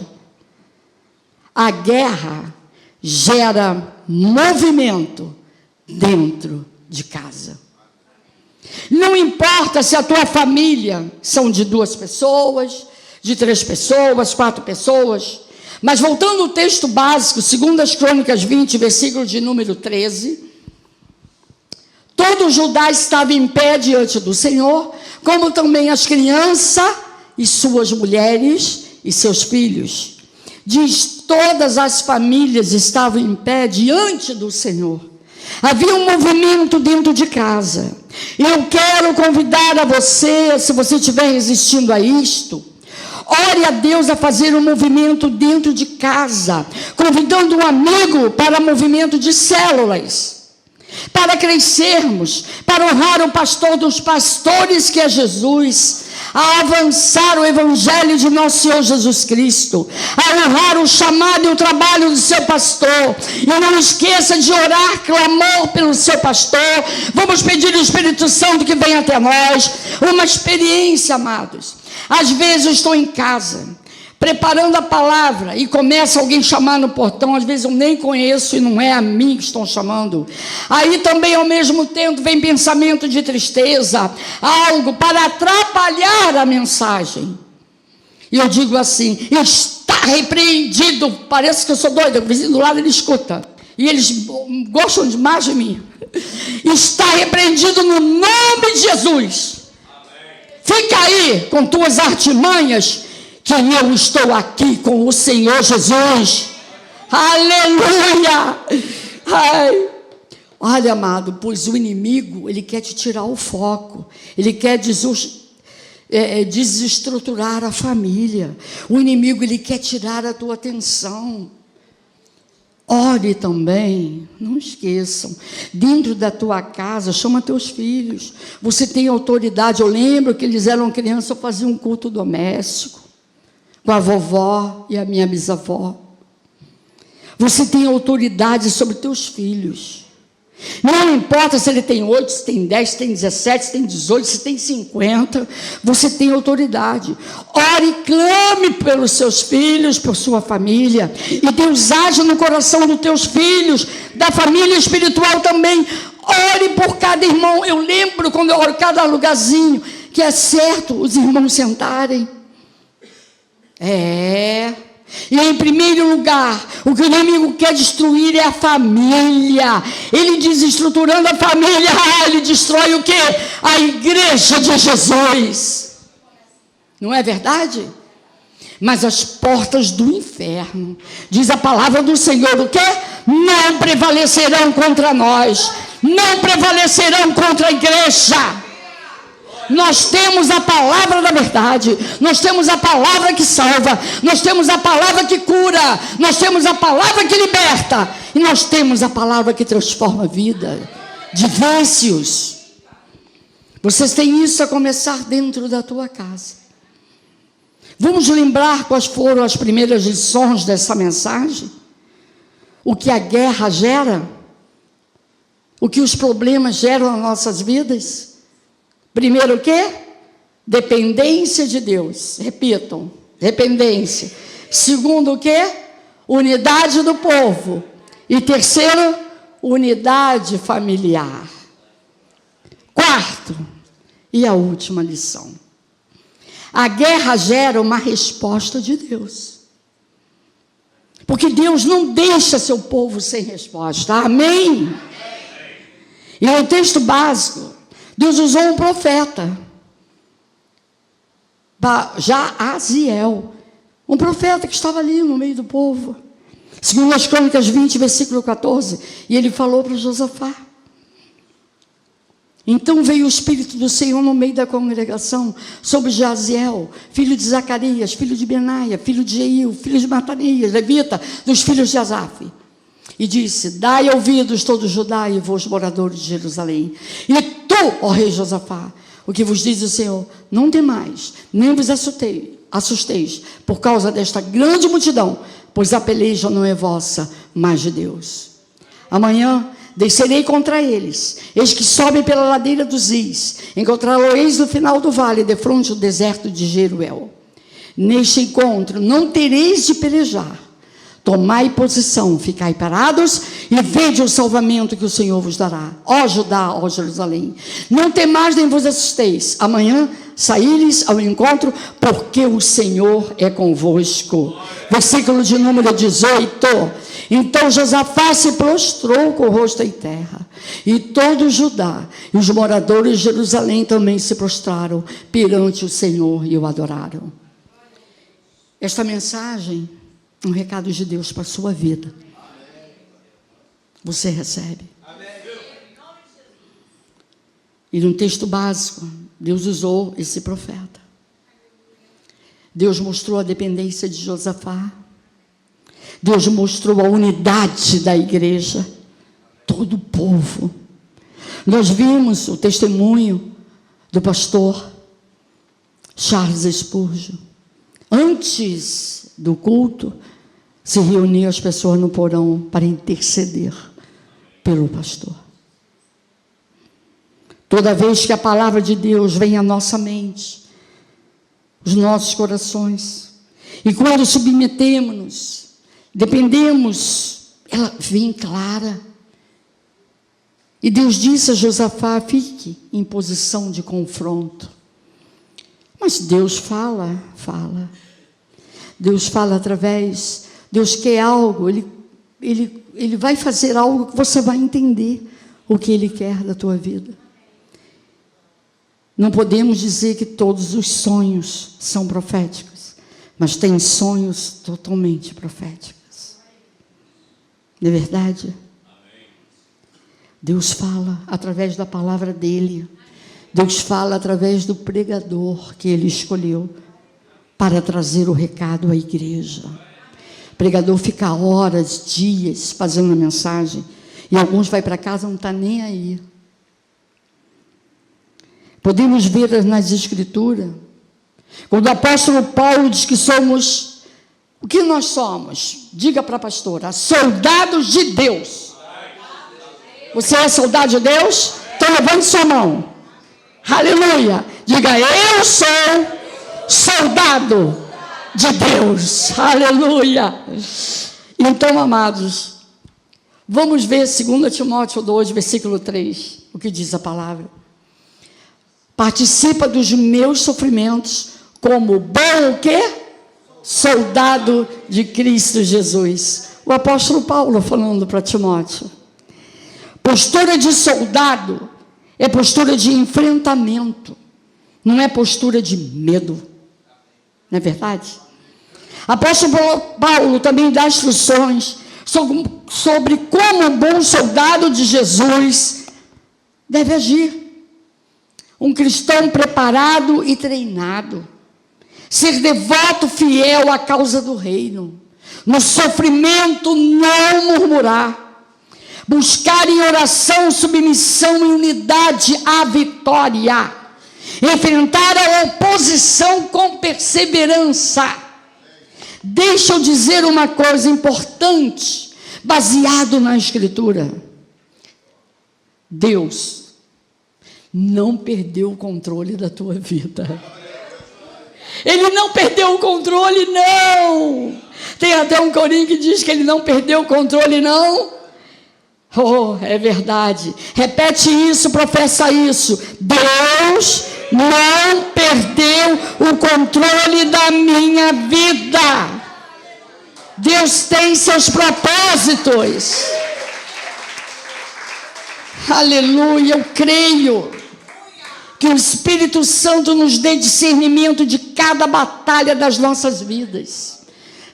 a guerra gera movimento dentro de casa. Não importa se a tua família são de 2 pessoas, de 3 pessoas, 4 pessoas, mas voltando ao texto básico, 2 Crônicas 20, versículo de número 13, todo Judá estava em pé diante do Senhor, como também as crianças e suas mulheres e seus filhos. Diz, todas as famílias estavam em pé diante do Senhor. Havia um movimento dentro de casa. Eu quero convidar a você, se você estiver resistindo a isto, ore a Deus a fazer um movimento dentro de casa, convidando um amigo para movimento de células, para crescermos, para honrar o pastor dos pastores que é Jesus, a avançar o evangelho de nosso Senhor Jesus Cristo, a honrar o chamado e o trabalho do seu pastor. E não esqueça de orar, clamor pelo seu pastor. Vamos pedir o Espírito Santo que venha até nós. Uma experiência, amados. Às vezes eu estou em casa, preparando a palavra, e começa alguém chamar no portão, às vezes eu nem conheço e não é a mim que estão chamando. Aí também ao mesmo tempo vem pensamento de tristeza, algo para atrapalhar a mensagem. E eu digo assim, está repreendido. Parece que eu sou doida, o vizinho do lado ele escuta, e eles gostam demais de mim. Está repreendido no nome de Jesus. Fica aí com tuas artimanhas, que eu estou aqui com o Senhor Jesus. Aleluia! Ai. Olha, amado, pois o inimigo, ele quer te tirar o foco, ele quer desestruturar a família. O inimigo, ele quer tirar a tua atenção. Ore também, não esqueçam, dentro da tua casa, chama teus filhos. Você tem autoridade. Eu lembro que eles eram crianças, eu fazia um culto doméstico com a vovó e a minha bisavó. Você tem autoridade sobre teus filhos. Não importa se ele tem 8, se tem 10, se tem 17, se tem 18, se tem 50, você tem autoridade. Ore e clame pelos seus filhos, por sua família, e Deus age no coração dos teus filhos, da família espiritual também. Ore por cada irmão. Eu lembro quando eu oro cada lugarzinho, que é certo os irmãos sentarem. E em primeiro lugar, o que o inimigo quer destruir é a família. Ele desestruturando a família, ele destrói o quê? A igreja de Jesus. Não é verdade? Mas as portas do inferno, diz a palavra do Senhor, o quê? Não prevalecerão contra nós, não prevalecerão contra a igreja. Nós temos a palavra da verdade, nós temos a palavra que salva, nós temos a palavra que cura, nós temos a palavra que liberta, e nós temos a palavra que transforma a vida de vícios. Vocês têm isso a começar dentro da tua casa. Vamos lembrar quais foram as primeiras lições dessa mensagem? O que a guerra gera? O que os problemas geram nas nossas vidas? Primeiro o quê? Dependência de Deus. Repitam, dependência. Segundo o quê? Unidade do povo. E terceiro, unidade familiar. Quarto, e a última lição. A guerra gera uma resposta de Deus. Porque Deus não deixa seu povo sem resposta. Amém? E no texto básico, Deus usou um profeta, Jaaziel. Um profeta que estava ali no meio do povo. Segundo as Crônicas 20, versículo 14. E ele falou para Josafá. Então veio o Espírito do Senhor no meio da congregação sobre Jaziel, filho de Zacarias, filho de Benaia, filho de Jeil, filho de Matanias, levita, dos filhos de Asaf. E disse: dai ouvidos todo Judá e vós moradores de Jerusalém. E tu, ó rei Josafá, o que vos diz o Senhor, não temais, nem vos assusteis por causa desta grande multidão, pois a peleja não é vossa, mas de Deus. Amanhã descerei contra eles, eis que sobem pela ladeira dos Is, encontrá-lo-eis no final do vale, defronte do deserto de Jeruel. Neste encontro não tereis de pelejar. Tomai posição, ficai parados e vede o salvamento que o Senhor vos dará. Ó Judá, ó Jerusalém, não temais nem vos assusteis. Amanhã saí-lhes ao encontro, porque o Senhor é convosco. Versículo de número 18. Então Josafá se prostrou com o rosto em terra, e todo Judá e os moradores de Jerusalém também se prostraram perante o Senhor e o adoraram. Esta mensagem é um recado de Deus para a sua vida. Você recebe. E no texto básico, Deus usou esse profeta. Deus mostrou a dependência de Josafá. Deus mostrou a unidade da igreja, todo o povo. Nós vimos o testemunho do pastor Charles Spurgeon. Antes do culto, se reuniam as pessoas no porão para interceder pelo pastor. Toda vez que a palavra de Deus vem à nossa mente, os nossos corações, e quando submetemos-nos, dependemos, ela vem clara. E Deus disse a Josafá: fique em posição de confronto. Mas Deus fala. Deus fala através, Deus quer algo, Ele vai fazer algo que você vai entender o que Ele quer da tua vida. Não podemos dizer que todos os sonhos são proféticos, mas tem sonhos totalmente proféticos. Não é verdade? Deus fala através da palavra dEle. Deus fala através do pregador que Ele escolheu para trazer o recado à igreja. O pregador fica horas, dias fazendo a mensagem, e alguns vai para casa e não está nem aí. Podemos ver nas Escrituras, quando o apóstolo Paulo diz que somos, o que nós somos? Diga para a pastora: soldados de Deus. Você é soldado de Deus? Então levante sua mão. Aleluia. Diga: eu sou soldado de Deus. Aleluia. Então, amados, vamos ver 2 Timóteo 2, versículo 3, o que diz a palavra. Participa dos meus sofrimentos como bom o quê? Soldado de Cristo Jesus. O apóstolo Paulo falando para Timóteo. Postura de soldado é postura de enfrentamento, não é postura de medo. Não é verdade? Apóstolo Paulo também dá instruções sobre como um bom soldado de Jesus deve agir. Um cristão preparado e treinado. Ser devoto, fiel à causa do reino. No sofrimento, não murmurar. Buscar em oração, submissão e unidade a vitória. Enfrentar a oposição com perseverança. Deixa eu dizer uma coisa importante, baseado na Escritura. Deus não perdeu o controle da tua vida. Ele não perdeu o controle, não. Tem até um corinho que diz que ele não perdeu o controle, não. Oh, é verdade. Repete isso, professa isso. Deus não perdeu o controle da minha vida. Deus tem seus propósitos. Aleluia, eu creio que o Espírito Santo nos dê discernimento de cada batalha das nossas vidas.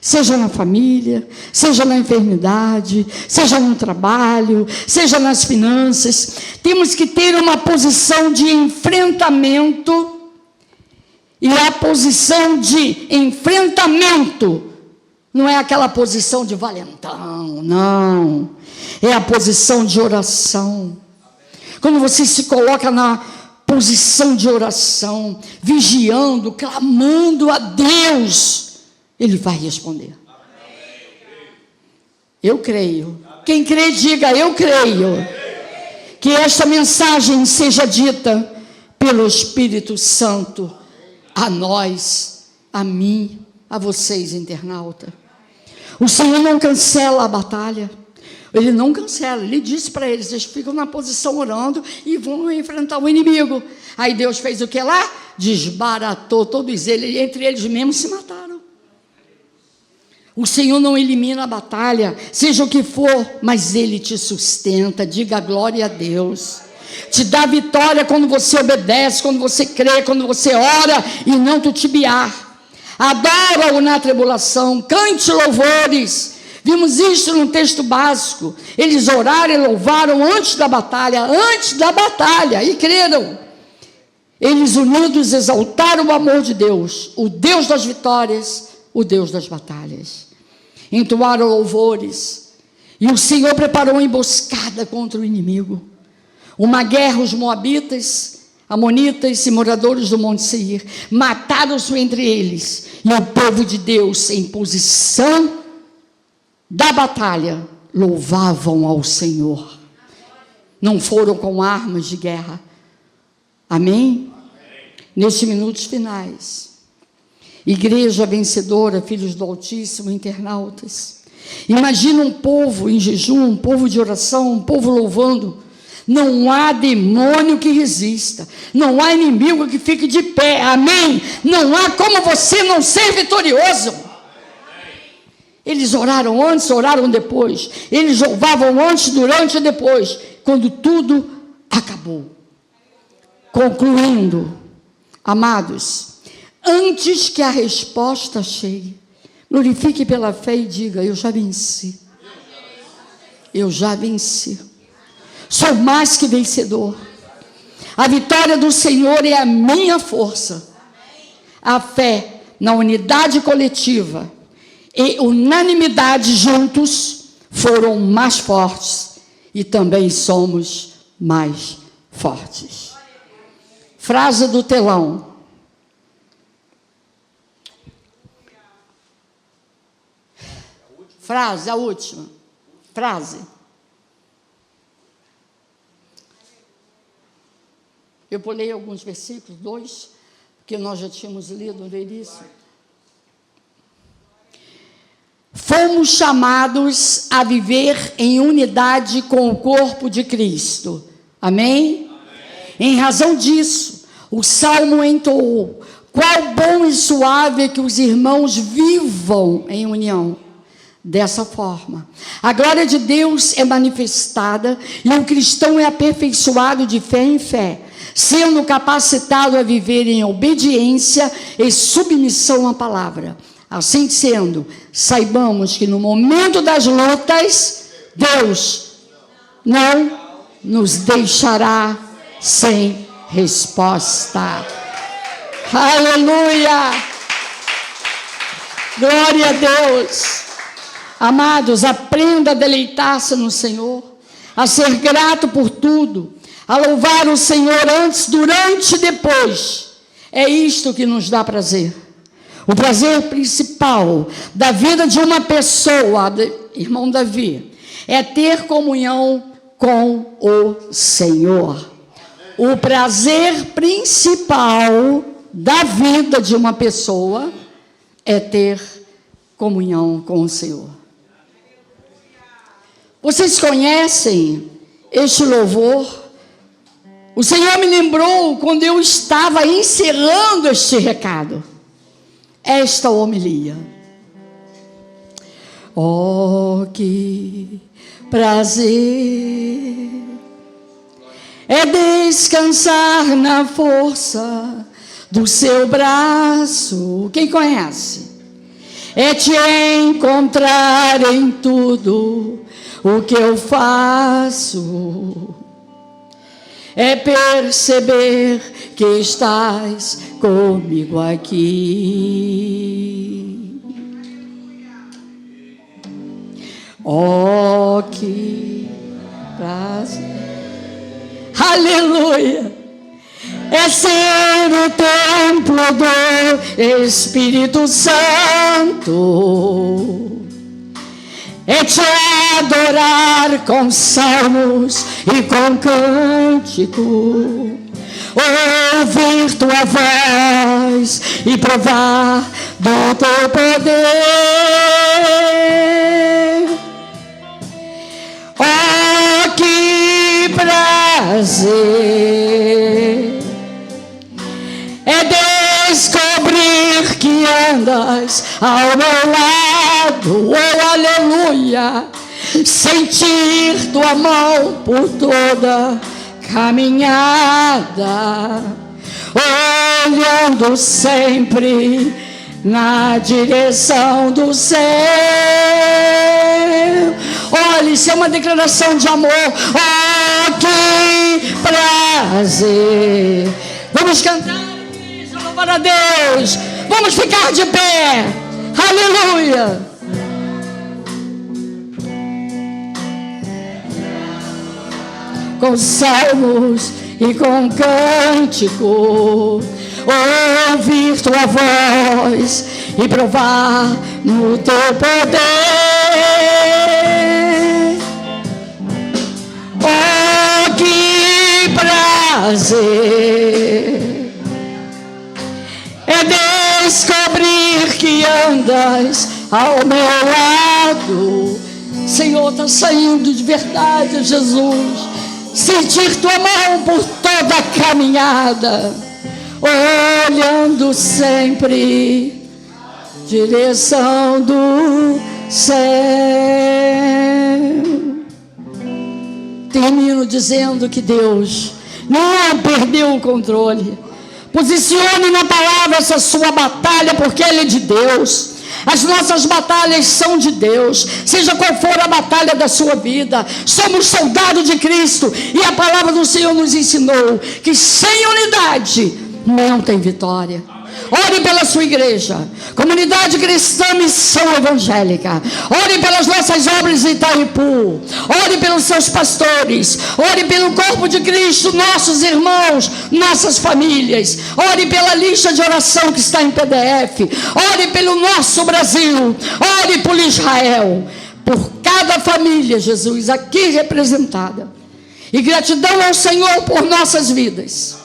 Seja na família, seja na enfermidade, seja no trabalho, seja nas finanças. Temos que ter uma posição de enfrentamento. E a posição de enfrentamento não é aquela posição de valentão, não. É a posição de oração. Quando você se coloca na posição de oração, vigiando, clamando a Deus, Ele vai responder. Eu creio. Quem crê, diga: eu creio. Que esta mensagem seja dita pelo Espírito Santo a nós, a mim, a vocês, internauta. O Senhor não cancela a batalha. Ele não cancela. Ele disse para eles: eles ficam na posição orando e vão enfrentar o inimigo. Aí Deus fez o que lá? Desbaratou todos eles. E entre eles mesmos se mataram. O Senhor não elimina a batalha, seja o que for, mas Ele te sustenta. Diga glória a Deus. Te dá vitória quando você obedece, quando você crê, quando você ora e não titubear. Adora-o na tribulação, cante louvores. Vimos isso no texto básico. Eles oraram e louvaram antes da batalha, e creram. Eles unidos exaltaram o amor de Deus, o Deus das vitórias, o Deus das batalhas. Entoaram louvores, e o Senhor preparou uma emboscada contra o inimigo. Uma guerra, os moabitas, amonitas e moradores do Monte Seir mataram-se entre eles, e o povo de Deus, em posição da batalha, louvavam ao Senhor. Não foram com armas de guerra. Amém? Nestes minutos finais, igreja vencedora, filhos do Altíssimo, internautas, imagina um povo em jejum, um povo de oração, um povo louvando. Não há demônio que resista, não há inimigo que fique de pé, amém? Não há como você não ser vitorioso. Eles oraram antes, oraram depois, eles louvavam antes, durante e depois, quando tudo acabou. Concluindo, amados, antes que a resposta chegue, glorifique pela fé e diga: eu já venci. Eu já venci. Sou mais que vencedor. A vitória do Senhor é a minha força. A fé na unidade coletiva e unanimidade juntos foram mais fortes e também somos mais fortes. Frase do telão. Frase, a última. Frase. Eu pulei alguns versículos, 2, que nós já tínhamos lido no início. Fomos chamados a viver em unidade com o corpo de Cristo. Amém? Em razão disso, o Salmo entoou: qual bom e suave é que os irmãos vivam em união. Dessa forma, a glória de Deus é manifestada e o cristão é aperfeiçoado de fé em fé, sendo capacitado a viver em obediência e submissão à palavra. Assim sendo, saibamos que no momento das lutas, Deus não nos deixará sem resposta. Aleluia! Glória a Deus! Amados, aprenda a deleitar-se no Senhor, a ser grato por tudo, a louvar o Senhor antes, durante e depois. É isto que nos dá prazer. O prazer principal da vida de uma pessoa, irmão Davi, é ter comunhão com o Senhor. O prazer principal da vida de uma pessoa é ter comunhão com o Senhor. Vocês conhecem este louvor? O Senhor me lembrou quando eu estava encerrando este recado, esta homilia. Oh, que prazer é descansar na força do seu braço. Quem conhece? é te encontrar em tudo o que eu faço, é perceber que estás comigo aqui. Oh, que prazer, aleluia, é ser o templo do Espírito Santo, é te adorar com salmos e com cântico, ouvir tua voz e provar do teu poder. Oh, que prazer é descobrir que andas ao meu lado, oh aleluia, sentir tua mão por toda caminhada, olhando sempre na direção do céu. Olha, isso é uma declaração de amor. Oh, que prazer! Vamos cantar, igreja, louvar a Deus. Vamos ficar de pé. Aleluia! Com salmos e com cântico, ouvir tua voz e provar no teu poder. Oh, que prazer é descobrir que andas ao meu lado. Senhor, está saindo de verdade, Jesus. Sentir tua mão por toda a caminhada, olhando sempre direção do céu. Termino dizendo que Deus não perdeu o controle. Posicione na palavra essa sua batalha, porque ela é de Deus. As nossas batalhas são de Deus, seja qual for a batalha da sua vida. Somos soldados de Cristo, e a palavra do Senhor nos ensinou que sem unidade não tem vitória. Ore pela sua igreja, Comunidade Cristã Missão Evangélica. Ore pelas nossas obras em Itaipu. Ore pelos seus pastores. Ore pelo corpo de Cristo, nossos irmãos, nossas famílias. Ore pela lista de oração que está em PDF. Ore pelo nosso Brasil. Ore por Israel. Por cada família, Jesus, aqui representada. E gratidão ao Senhor por nossas vidas.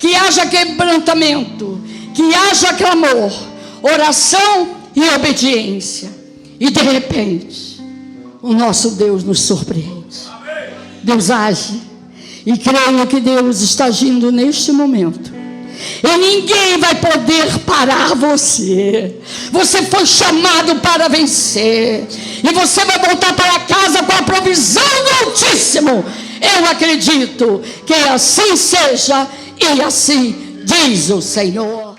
Que haja quebrantamento, que haja clamor, oração e obediência. E de repente, o nosso Deus nos surpreende. Deus age. E creio que Deus está agindo neste momento. E ninguém vai poder parar você. Você foi chamado para vencer. E você vai voltar para casa com a provisão do Altíssimo. Eu acredito que assim seja. E assim diz o Senhor.